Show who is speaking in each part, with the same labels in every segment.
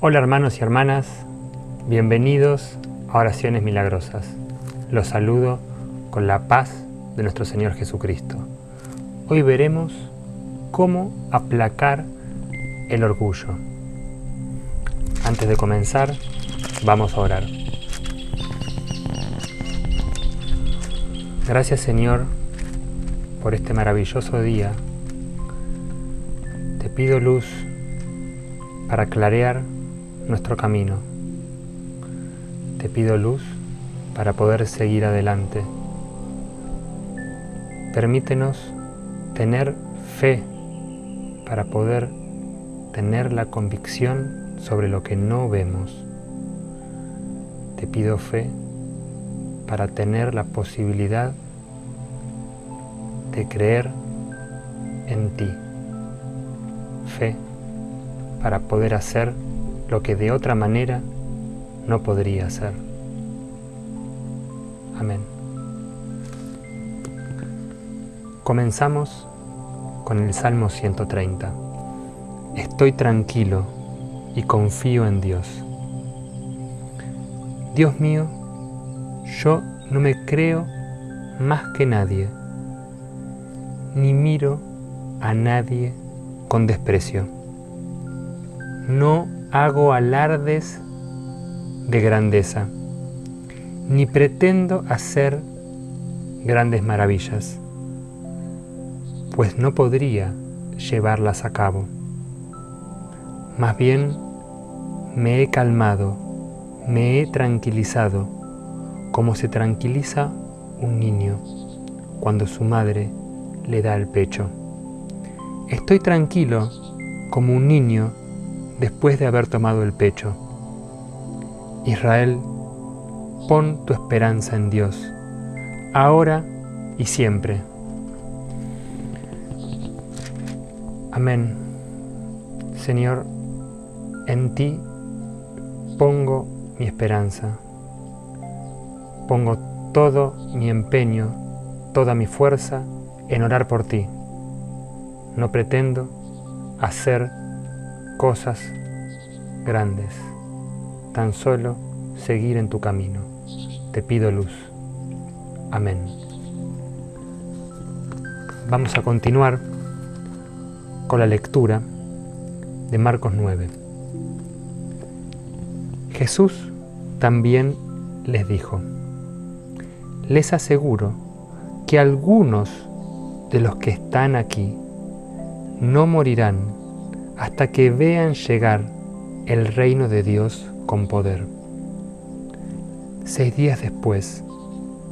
Speaker 1: Hola hermanos y hermanas, bienvenidos a Oraciones Milagrosas. Los saludo con la paz de nuestro Señor Jesucristo. Hoy veremos cómo aplacar el orgullo. Antes de comenzar, vamos a orar. Gracias Señor por este maravilloso día. Te pido luz para clarear nuestro camino. Te pido luz para poder seguir adelante. Permítenos tener fe para poder tener la convicción sobre lo que no vemos. Te pido fe para tener la posibilidad de creer en ti. Fe para poder hacer lo que de otra manera no podría hacer. Amén. Comenzamos con el Salmo 130. Estoy tranquilo y confío en Dios. Dios mío, yo no me creo más que nadie, ni miro a nadie con desprecio. No hago alardes de grandeza, ni pretendo hacer grandes maravillas, pues no podría llevarlas a cabo. Más bien, me he calmado, me he tranquilizado, como se tranquiliza un niño cuando su madre le da el pecho. Estoy tranquilo como un niño después de haber tomado el pecho. Israel, pon tu esperanza en Dios, ahora y siempre. Amén. Señor, en ti pongo mi esperanza. Pongo todo mi empeño, toda mi fuerza en orar por ti. No pretendo hacer cosas grandes, tan solo seguir en tu camino. Te pido luz. Amén. Vamos a continuar con la lectura de Marcos 9. Jesús también les dijo: les aseguro que algunos de los que están aquí no morirán hasta que vean llegar el reino de Dios con poder. 6 días después,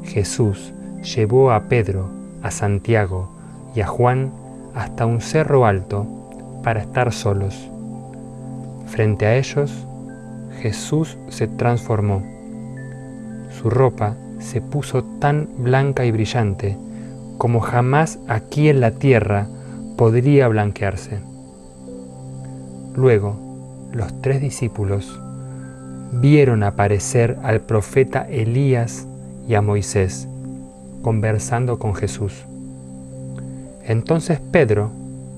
Speaker 1: Jesús llevó a Pedro, a Santiago y a Juan hasta un cerro alto para estar solos. Frente a ellos, Jesús se transformó. Su ropa se puso tan blanca y brillante como jamás aquí en la tierra podría blanquearse. Luego, los 3 discípulos vieron aparecer al profeta Elías y a Moisés conversando con Jesús. Entonces Pedro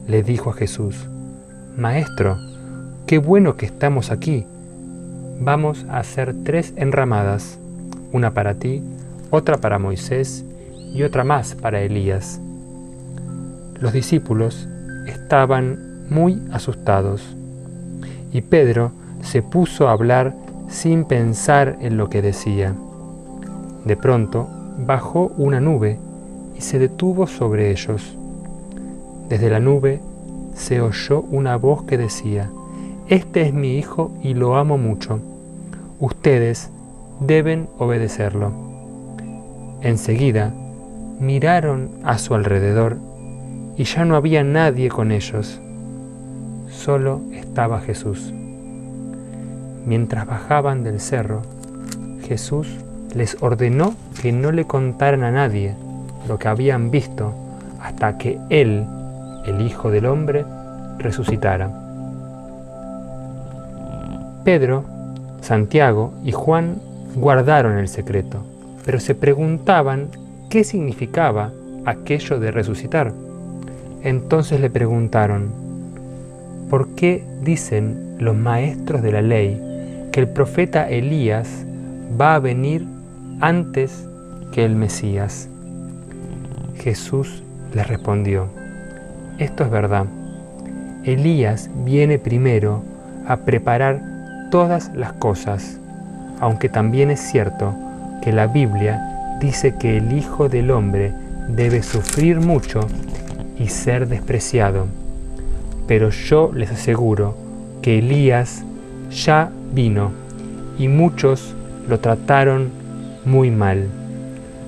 Speaker 1: le dijo a Jesús: Maestro, qué bueno que estamos aquí. Vamos a hacer 3 enramadas, una para ti, otra para Moisés y otra más para Elías. Los discípulos estaban muy asustados y Pedro se puso a hablar sin pensar en lo que decía. De pronto bajó una nube y se detuvo sobre ellos. Desde la nube se oyó una voz que decía: Este es mi hijo y lo amo mucho. Ustedes deben obedecerlo. Enseguida miraron a su alrededor y ya no había nadie con ellos. Solo estaba Jesús. Mientras bajaban del cerro, Jesús les ordenó que no le contaran a nadie lo que habían visto hasta que Él, el Hijo del Hombre, resucitara. Pedro, Santiago y Juan guardaron el secreto, pero se preguntaban qué significaba aquello de resucitar. Entonces le preguntaron: ¿por qué dicen los maestros de la ley que el profeta Elías va a venir antes que el Mesías. Jesús les respondió: esto es verdad. Elías viene primero a preparar todas las cosas, aunque también es cierto que la Biblia dice que el Hijo del Hombre debe sufrir mucho y ser despreciado. Pero yo les aseguro que Elías ya vino y muchos lo trataron muy mal.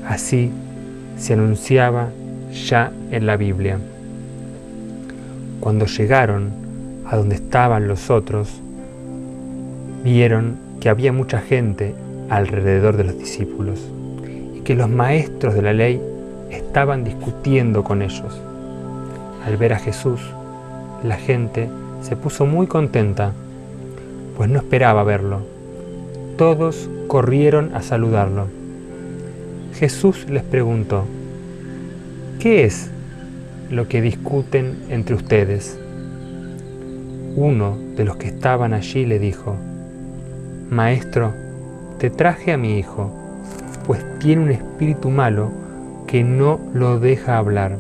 Speaker 1: Así se anunciaba ya en la Biblia. Cuando llegaron a donde estaban los otros, vieron que había mucha gente alrededor de los discípulos y que los maestros de la ley estaban discutiendo con ellos. Al ver a Jesús, la gente se puso muy contenta, pues no esperaba verlo. Todos corrieron a saludarlo. Jesús les preguntó: ¿qué es lo que discuten entre ustedes? Uno de los que estaban allí le dijo: Maestro, te traje a mi hijo, pues tiene un espíritu malo que no lo deja hablar.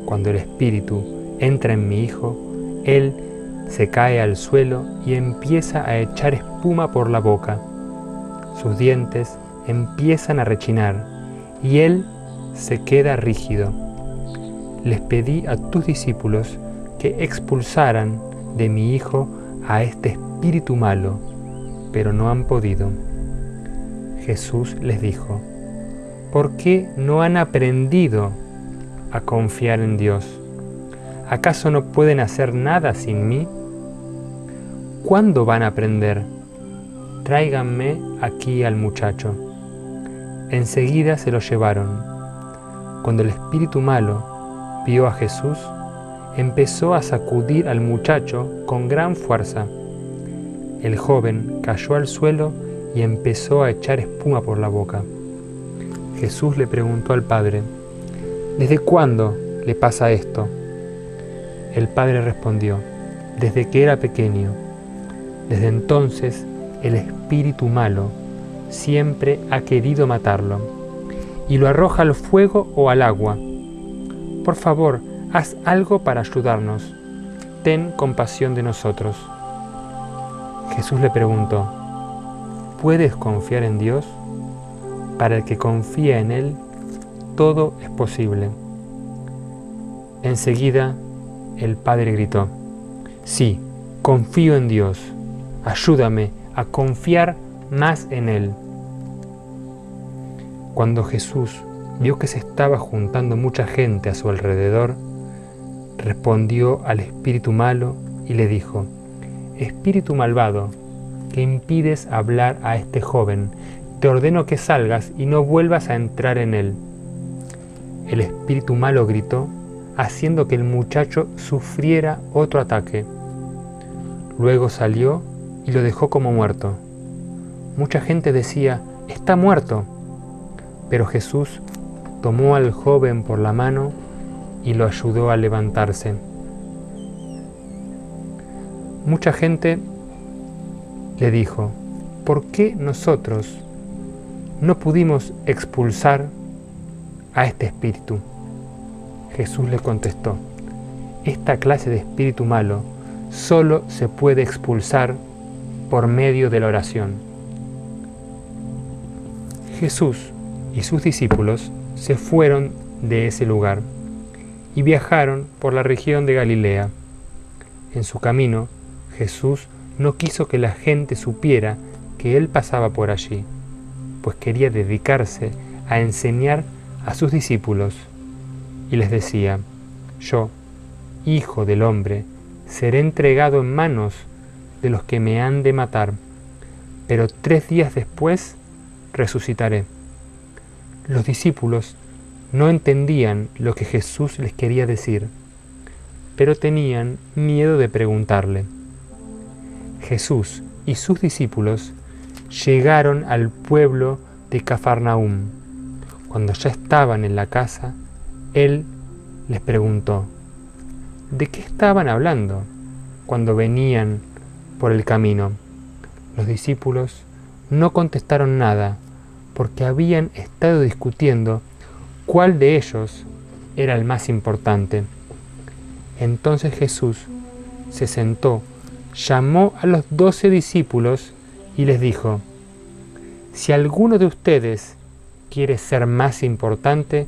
Speaker 1: Cuando el espíritu entra en mi hijo, él se cae al suelo y empieza a echar espuma por la boca. Sus dientes empiezan a rechinar y él se queda rígido. Les pedí a tus discípulos que expulsaran de mi hijo a este espíritu malo, pero no han podido. Jesús les dijo: ¿por qué no han aprendido a confiar en Dios? ¿Acaso no pueden hacer nada sin mí? ¿Cuándo van a aprender? Tráiganme aquí al muchacho. Enseguida se lo llevaron. Cuando el espíritu malo vio a Jesús, empezó a sacudir al muchacho con gran fuerza. El joven cayó al suelo y empezó a echar espuma por la boca. Jesús le preguntó al padre: ¿desde cuándo le pasa esto? El padre respondió: desde que era pequeño. Desde entonces el espíritu malo siempre ha querido matarlo y lo arroja al fuego o al agua. Por favor, haz algo para ayudarnos. Ten compasión de nosotros. Jesús le preguntó: ¿puedes confiar en Dios? Para el que confía en Él, todo es posible. Enseguida, el padre gritó: sí, confío en Dios. Ayúdame a confiar más en Él. Cuando Jesús vio que se estaba juntando mucha gente a su alrededor, respondió al espíritu malo y le dijo: Espíritu malvado, que impides hablar a este joven, te ordeno que salgas y no vuelvas a entrar en él. El espíritu malo gritó, haciendo que el muchacho sufriera otro ataque. Luego salió y lo dejó como muerto. Mucha gente decía: está muerto. Pero Jesús tomó al joven por la mano y lo ayudó a levantarse. Mucha gente le dijo: ¿por qué nosotros no pudimos expulsar a este espíritu? Jesús le contestó: esta clase de espíritu malo solo se puede expulsar por medio de la oración. Jesús y sus discípulos se fueron de ese lugar y viajaron por la región de Galilea. En su camino, Jesús no quiso que la gente supiera que él pasaba por allí, pues quería dedicarse a enseñar a sus discípulos, y les decía: yo, Hijo del Hombre, seré entregado en manos de los que me han de matar, pero 3 días después resucitaré. Los discípulos no entendían lo que Jesús les quería decir, pero tenían miedo de preguntarle. Jesús y sus discípulos llegaron al pueblo de Cafarnaúm. Cuando ya estaban en la casa, Él les preguntó: ¿de qué estaban hablando cuando venían por el camino. Los discípulos no contestaron nada porque habían estado discutiendo cuál de ellos era el más importante. Entonces Jesús se sentó, llamó a los 12 discípulos y les dijo: si alguno de ustedes quiere ser más importante,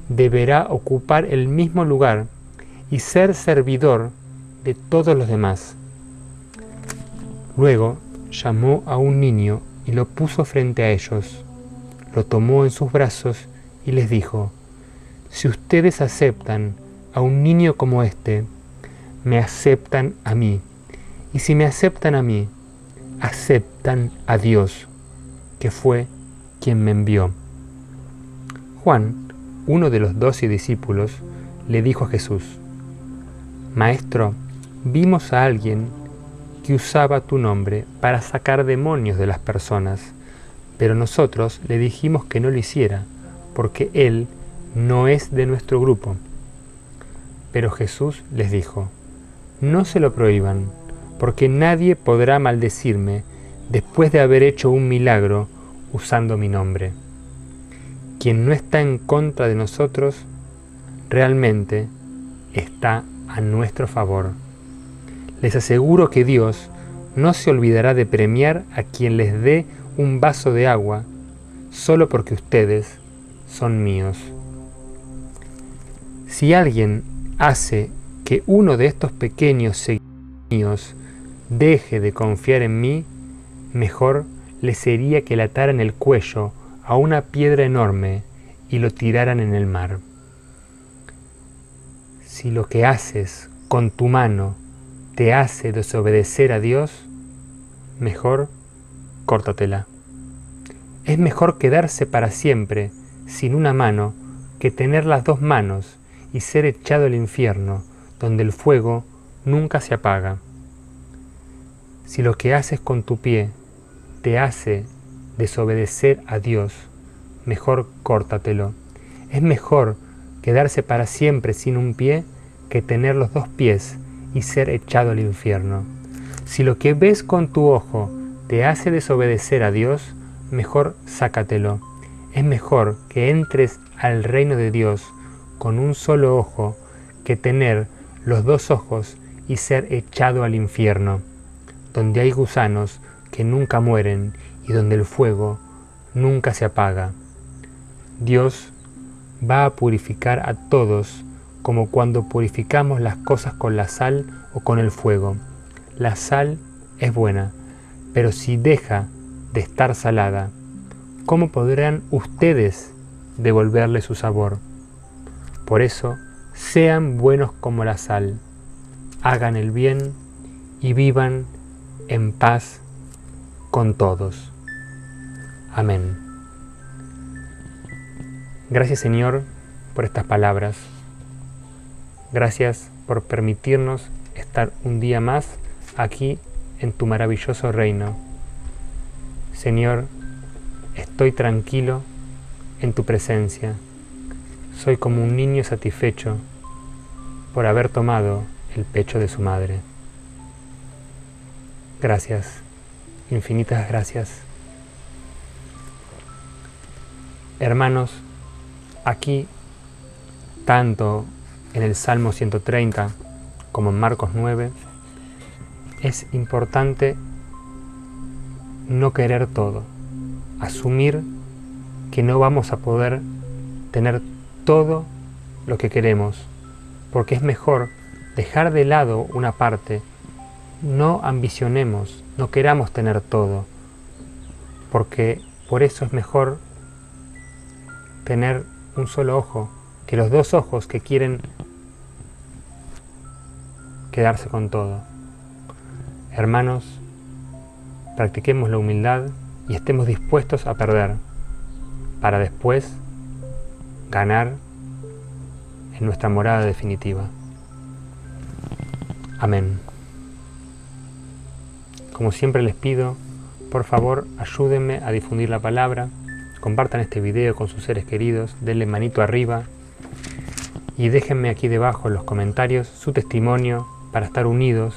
Speaker 1: deberá ocupar el mismo lugar y ser servidor de todos los demás. Luego llamó a un niño y lo puso frente a ellos. Lo tomó en sus brazos y les dijo: si ustedes aceptan a un niño como este, me aceptan a mí. Y si me aceptan a mí, aceptan a Dios, que fue quien me envió. Juan, uno de los 12 discípulos, le dijo a Jesús: Maestro, vimos a alguien que usaba tu nombre para sacar demonios de las personas, pero nosotros le dijimos que no lo hiciera, porque él no es de nuestro grupo. Pero Jesús les dijo: no se lo prohíban, porque nadie podrá maldecirme después de haber hecho un milagro usando mi nombre. Quien no está en contra de nosotros, realmente está a nuestro favor. Les aseguro que Dios no se olvidará de premiar a quien les dé un vaso de agua solo porque ustedes son míos. Si alguien hace que uno de estos pequeños seguidores míos deje de confiar en mí, mejor le sería que le ataran el cuello a una piedra enorme y lo tiraran en el mar. Si lo que haces con tu mano te hace desobedecer a Dios, mejor córtatela. Es mejor quedarse para siempre sin una mano que tener las dos manos y ser echado al infierno, donde el fuego nunca se apaga. Si lo que haces con tu pie te hace desobedecer a Dios, mejor córtatelo. Es mejor quedarse para siempre sin un pie que tener los dos pies y ser echado al infierno. Si lo que ves con tu ojo te hace desobedecer a Dios, mejor sácatelo. Es mejor que entres al reino de Dios con un solo ojo que tener los dos ojos y ser echado al infierno, donde hay gusanos que nunca mueren y donde el fuego nunca se apaga. Dios va a purificar a todos como cuando purificamos las cosas con la sal o con el fuego. La sal es buena, pero si deja de estar salada, ¿cómo podrán ustedes devolverle su sabor? Por eso, sean buenos como la sal, hagan el bien y vivan en paz con todos. Amén. Gracias, Señor, por estas palabras. Gracias por permitirnos estar un día más aquí en tu maravilloso reino. Señor, estoy tranquilo en tu presencia. Soy como un niño satisfecho por haber tomado el pecho de su madre. Gracias, infinitas gracias. Hermanos, aquí, tanto en el Salmo 130 como en Marcos 9, es importante no querer todo, asumir que no vamos a poder tener todo lo que queremos, porque es mejor dejar de lado una parte. No ambicionemos, no queramos tener todo, porque por eso es mejor tener un solo ojo que los dos ojos que quieren quedarse con todo. Hermanos, practiquemos la humildad y estemos dispuestos a perder para después ganar en nuestra morada definitiva. Amén. Como siempre les pido, por favor, ayúdenme a difundir la palabra, compartan este video con sus seres queridos, denle manito arriba y déjenme aquí debajo en los comentarios su testimonio para estar unidos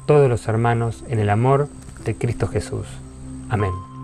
Speaker 1: todos los hermanos en el amor de Cristo Jesús. Amén.